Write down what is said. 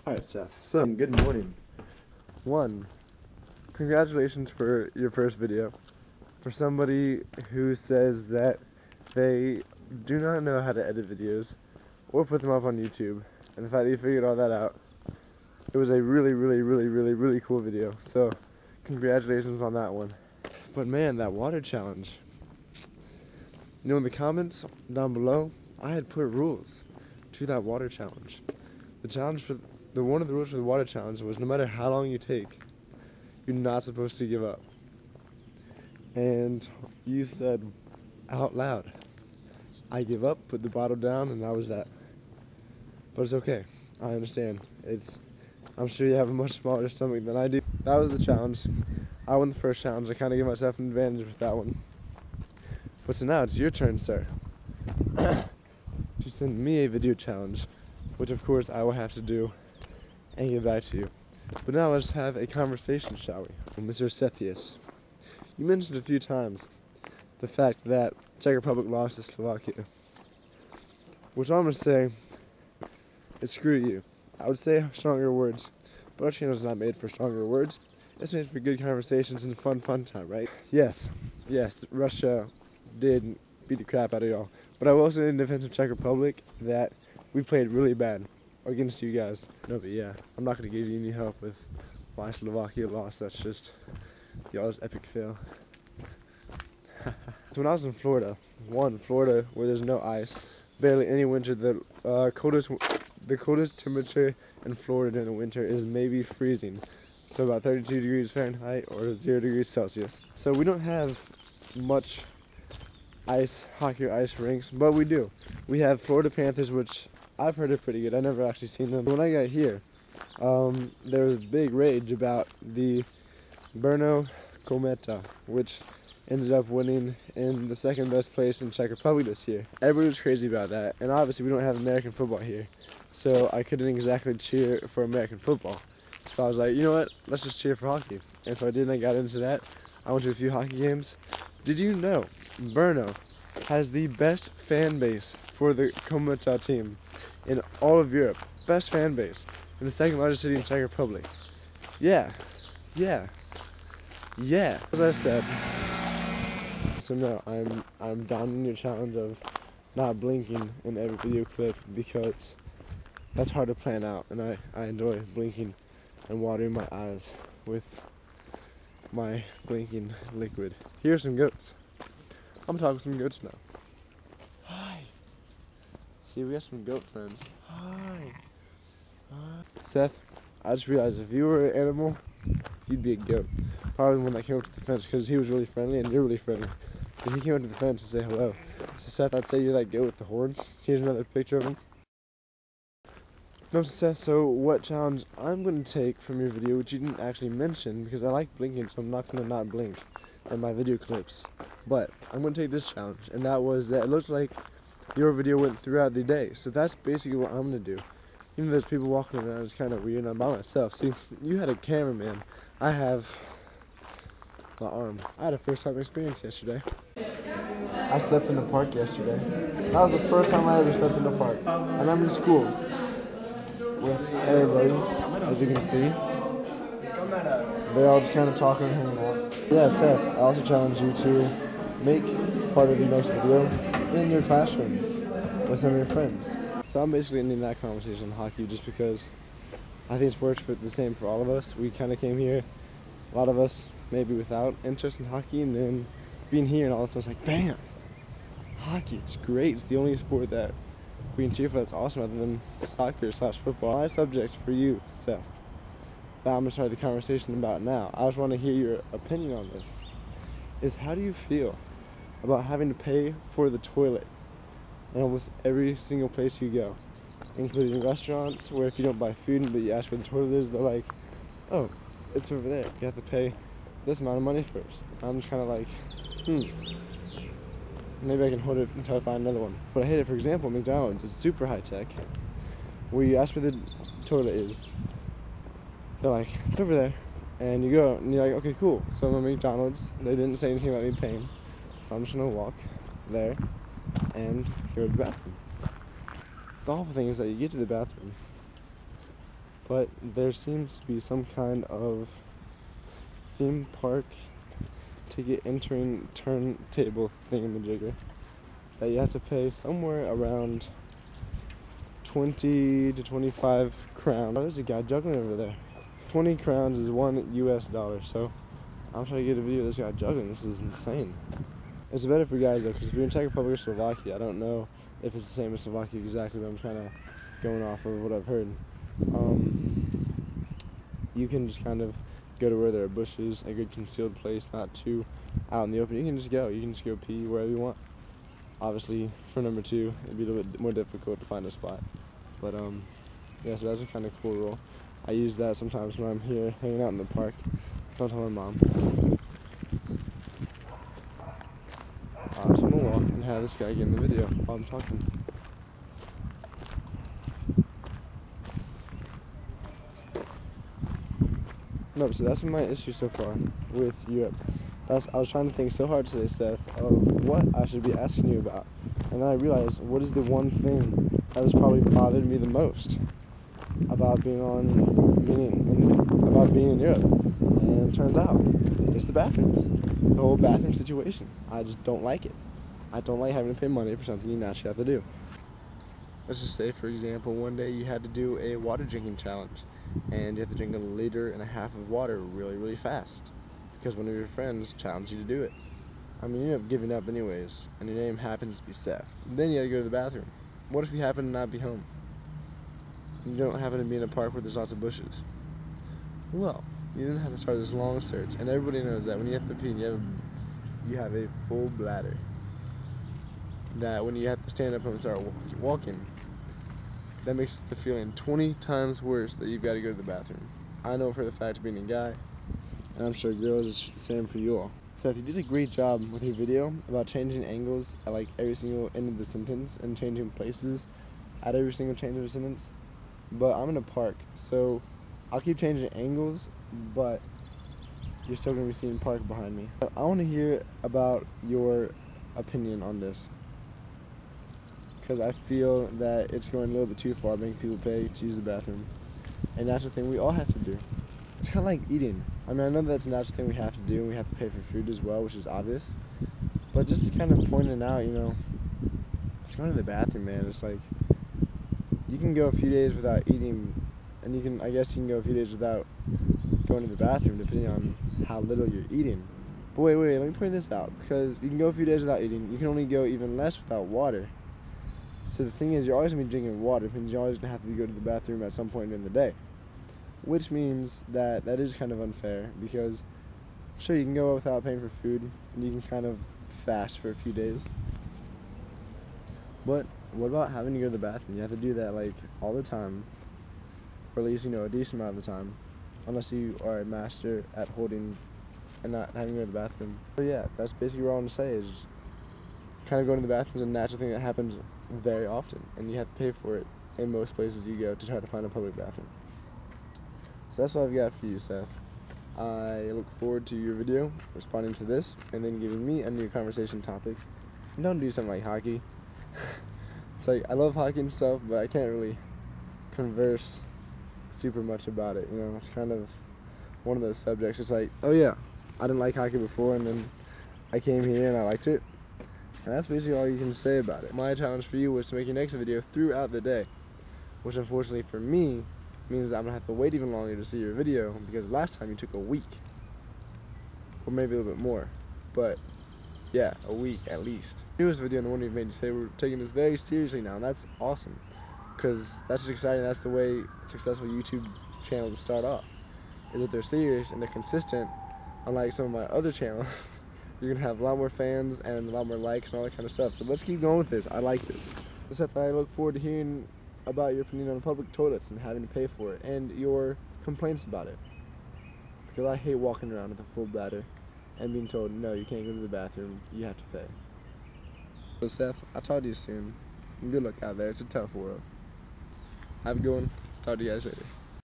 Alright, Seth. So, good morning. One, congratulations for your first video. For somebody who says that they do not know how to edit videos or put them up on YouTube, and the fact that you figured all that out, it was a really cool video. So, congratulations on that one. But man, that water challenge. You know, in the comments down below, I had put rules to that water challenge. One of the rules for the water challenge was no matter how long you take, you're not supposed to give up. And you said out loud, I give up, put the bottle down, and that was that. But it's okay. I understand. I'm sure you have a much smaller stomach than I do. That was the challenge. I won the first challenge. I kind of gave myself an advantage with that one. But so now it's your turn, sir, to send me a video challenge, which of course I will have to do and get back to you. But now let's have a conversation, shall we? Mr. Sethius, you mentioned a few times the fact that Czech Republic lost to Slovakia, which I'm going to say is screw you. I would say stronger words, but our channel is not made for stronger words. It's made for good conversations and fun time, right? Yes, Russia did beat the crap out of y'all. But I will say in defense of Czech Republic that we played really bad against you guys. No, but yeah, I'm not going to give you any help with why Slovakia lost. That's just y'all's epic fail. So when I was in Florida, Florida where there's no ice, barely any winter, the coldest temperature in Florida during the winter is maybe freezing. So about 32 degrees Fahrenheit or 0 degrees Celsius. So we don't have much hockey or ice rinks, but we do. We have Florida Panthers, which I've heard are pretty good. I've never actually seen them. When I got here, there was a big rage about the Brno Kometa, which ended up winning in the second best place in Czech Republic this year. Everybody was crazy about that, and obviously we don't have American football here, so I couldn't exactly cheer for American football. So I was like, you know what, let's just cheer for hockey. And so I did, and I got into that. I went to a few hockey games. Did you know Brno has the best fan base for the Kometa team in all of Europe? Best fan base in the second largest city in Czech Republic. Yeah. As I said. So no, I'm down in your challenge of not blinking in every video clip because that's hard to plan out, and I enjoy blinking and watering my eyes with my blinking liquid. Here's some goats. I'm talking some goats now. Hi. See, we got some goat friends. Hi. Seth, I just realized if you were an animal, you'd be a goat. Probably the one that came up to the fence because he was really friendly and you're really friendly. If he came up to the fence and say hello. So Seth, I'd say you're that goat with the horns. Here's another picture of him. No, Seth, so what challenge I'm going to take from your video, which you didn't actually mention, because I like blinking, so I'm not going to not blink in my video clips. But I'm going to take this challenge, and that was that it looked like your video went throughout the day. So that's basically what I'm going to do. Even though there's people walking around, it's kind of weird, and I'm by myself. See, you had a cameraman. I have my arm. I had a first time experience yesterday. I slept in the park yesterday. That was the first time I ever slept in the park. And I'm in school with everybody, as you can see. They're all just kind of talking and hanging out. Yeah, Seth, I also challenge you to make part of your next video in your classroom with some of your friends. So I'm basically ending that conversation on hockey just because I think sports are the same for all of us. We kind of came here, a lot of us maybe without interest in hockey, and then being here and all of a sudden it's like, bam! Hockey, it's great. It's the only sport that we can cheer for that's awesome other than soccer/football. My subject for you, Seth, that I'm going to start the conversation about now. I just want to hear your opinion on this. Is how do you feel about having to pay for the toilet in almost every single place you go, including restaurants where if you don't buy food but you ask where the toilet is, they're like, oh, it's over there. You have to pay this amount of money first. I'm just kind of like, maybe I can hold it until I find another one. But I hate it. For example, McDonald's, it's super high tech. Where you ask where the toilet is, they're like, it's over there. And you go, and you're like, okay, cool. So I'm at McDonald's. They didn't say anything about me paying. So I'm just going to walk there and go to the bathroom. The awful thing is that you get to the bathroom but there seems to be some kind of theme park ticket entering turntable thingamajigger that you have to pay somewhere around 20 to 25 crowns. Oh, there's a guy juggling over there. 20 crowns is $1 US, so I'm trying to get a video of this guy juggling. This is insane. It's better for guys though, because if you're in Czech Republic or Slovakia, I don't know if it's the same as Slovakia exactly, but I'm trying to going off of what I've heard. You can just kind of go to where there are bushes, a good concealed place, not too out in the open. You can just go pee wherever you want. Obviously, for number 2, it'd be a little bit more difficult to find a spot. But yeah, so that's a kind of cool rule. I use that sometimes when I'm here hanging out in the park. Don't tell my mom. So I'm gonna walk and have this guy get in the video while I'm talking. No, so that's my issue so far with Europe. I was trying to think so hard today, Seth, of what I should be asking you about. And then I realized, what is the one thing that has probably bothered me the most about being in Europe? And it turns out, it's the bathrooms. The whole bathroom situation. I just don't like it. I don't like having to pay money for something you naturally have to do. Let's just say, for example, one day you had to do a water drinking challenge, and you have to drink 1.5 liters of water really, really fast, because one of your friends challenged you to do it. I mean, you end up giving up anyways, and your name happens to be Seth. Then you have to go to the bathroom. What if you happen to not be home? You don't happen to be in a park where there's lots of bushes. Well, you then have to start this long search, and everybody knows that when you have to pee and you have a full bladder, that when you have to stand up and start walking, that makes the feeling 20 times worse that you've got to go to the bathroom. I know for the fact of being a guy, and I'm sure girls, it's the same for you all. Seth, you did a great job with your video about changing angles at like every single end of the sentence and changing places at every single change of a sentence. But I'm in a park, so I'll keep changing angles, but you're still going to be seeing park behind me. I want to hear about your opinion on this, because I feel that it's going a little bit too far, making people pay to use the bathroom. And that's the thing we all have to do. It's kind of like eating. I mean, I know that's a natural thing we have to do, and we have to pay for food as well, which is obvious. But just kind of pointing out, it's going to the bathroom, man. It's like, you can go a few days without eating, and I guess you can go a few days without going to the bathroom, depending on how little you're eating. But wait, let me point this out, because you can go a few days without eating. You can only go even less without water. So the thing is, you're always going to be drinking water, because you're always going to have to go to the bathroom at some point in the day. Which means that is kind of unfair, because sure, you can go without paying for food, and you can kind of fast for a few days. But what about having to go to the bathroom? You have to do that like all the time, or at least a decent amount of the time, unless you are a master at holding and not having to go to the bathroom. So yeah, that's basically what I want to say, is kind of going to the bathroom is a natural thing that happens very often, and you have to pay for it in most places you go to try to find a public bathroom. So that's what I've got for you, Seth. I look forward to your video, responding to this, and then giving me a new conversation topic. And don't do something like hockey. It's like, I love hockey and stuff, but I can't really converse super much about it, It's kind of one of those subjects. It's like, oh yeah, I didn't like hockey before, and then I came here and I liked it. And that's basically all you can say about it. My challenge for you was to make your next video throughout the day, which unfortunately for me means that I'm going to have to wait even longer to see your video, because last time you took a week, or maybe a little bit more, but yeah, a week at least. Newest video and the one you've made, you say we're taking this very seriously now, and that's awesome, because that's just exciting. That's the way successful YouTube channels start off, is that they're serious and they're consistent. Unlike some of my other channels, you're going to have a lot more fans and a lot more likes and all that kind of stuff. So let's keep going with this. I like this. Seth, I look forward to hearing about your opinion on public toilets and having to pay for it, and your complaints about it, because I hate walking around with a full bladder and being told, no, you can't go to the bathroom, you have to pay. So Seth, I'll talk to you soon. Good luck out there. It's a tough world. Have a good one. Talk to you guys later.